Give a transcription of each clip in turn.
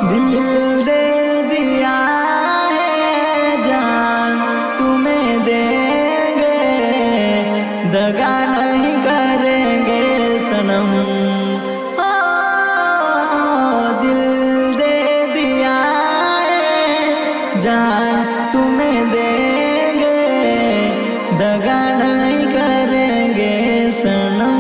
दिल दे दिया है जान तुम्हें देंगे, दगा नहीं करेंगे सनम। ओ दिल दे दिया है जान तुम्हें देंगे, दगा नहीं करेंगे सनम।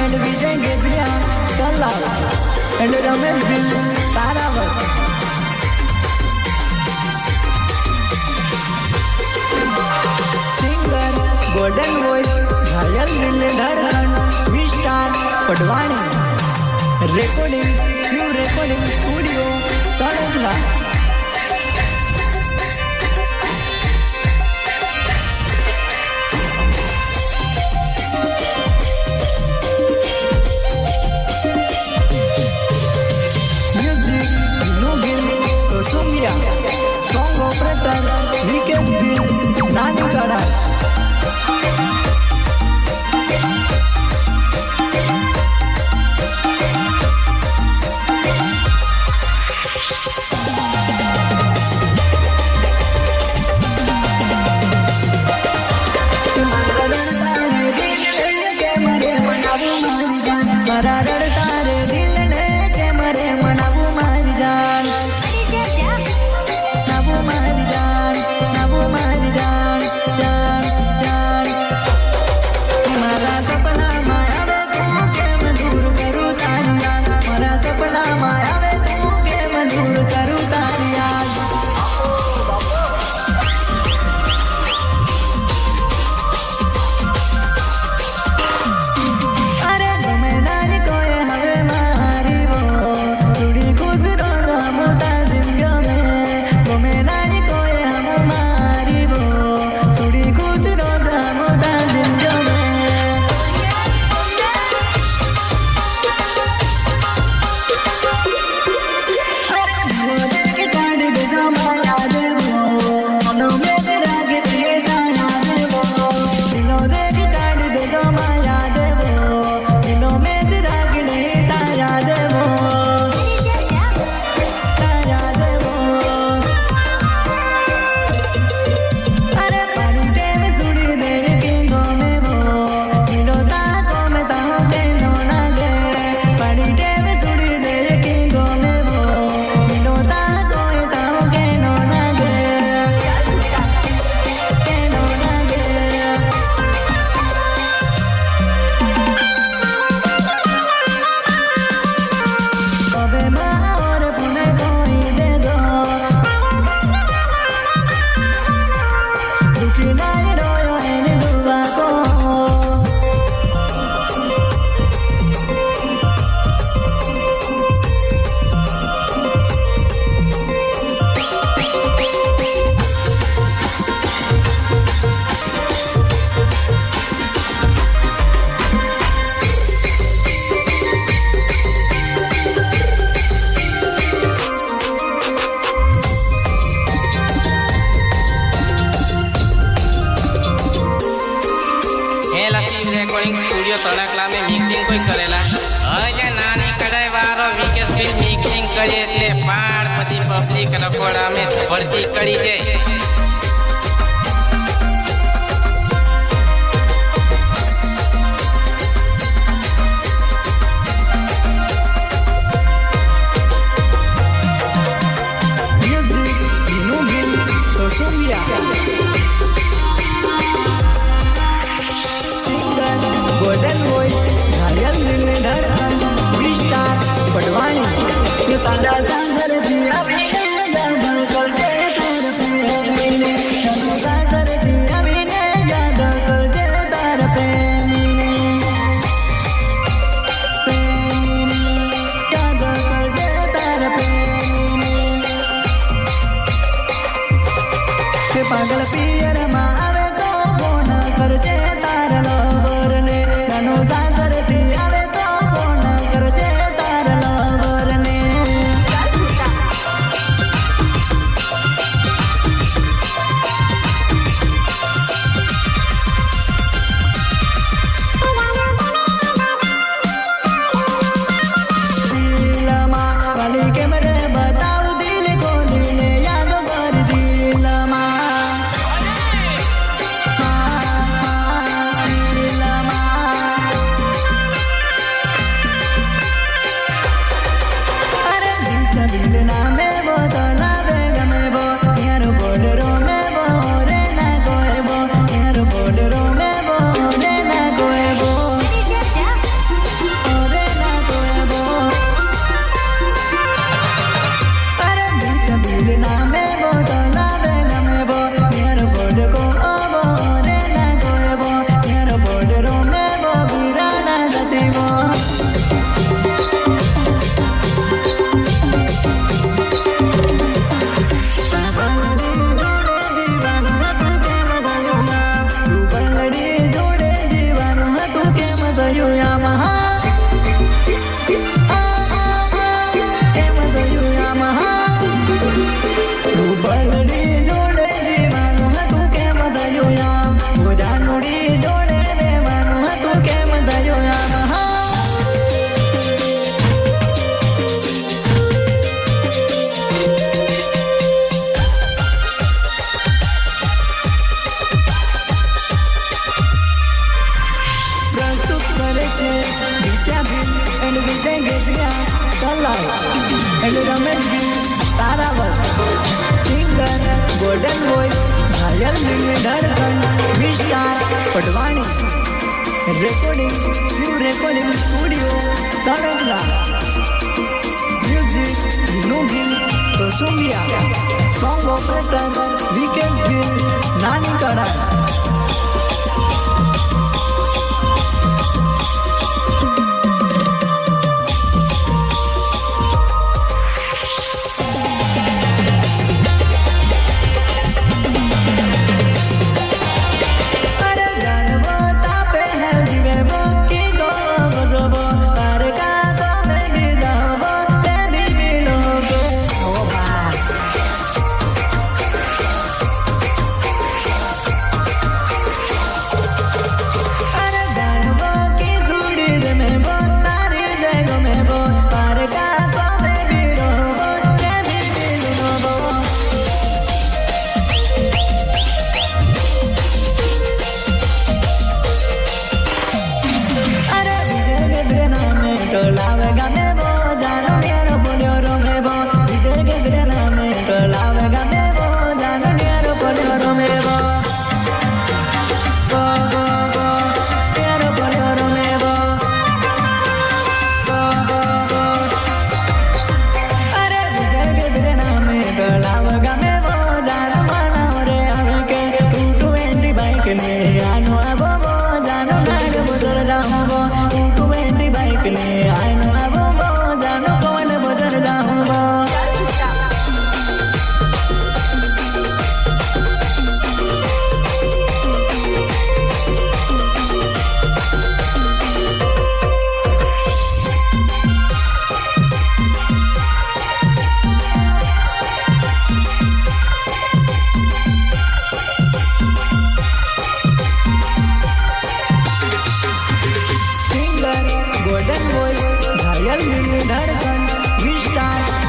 एंड विजय गेदिया कलाव एंड रमेश बिल तारावत। सिंगर गोल्डन वॉइस घायल दिल धड़कन Vistar Patwani. Recording new recording studio सड़कला। सॉन्ग ऑपरेटर विकेट बिल नानी कड़ा। रेकॉर्डिंग स्टूडियो तड़कला में मिक्सिंग कोई करेला अजय नानी कड़ाई वारो विकेट फिल्म मिक्सिंग करे એટલે પાડ બધી પબ્લિક રખોડા में ભરતી કરી છે। गोल्डन वॉइस घायल दिल धड़कन विस्टार पटवाणी। ये तारा सागर दिया मैंने याद करके तार पे मैंने सागर दिया मैंने याद करके तार पे मैंने याद करके तार पे मैंने पागल पियर माँ आवे तो फोन करते तार लवर ने नानो सागर दिया वे तो फोन करते तार लवर ने। एंड रमेश भी तारावत सिंगर गोल्डन वॉइस घायल दिल में धड़कन Vistar Patwani recording Shiv recording studio Tadkala music Vinodi Kosumiya song operator weekend film नानी कड़ा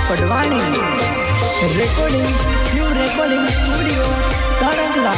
Patwani recording Shiv recording studio तड़कला।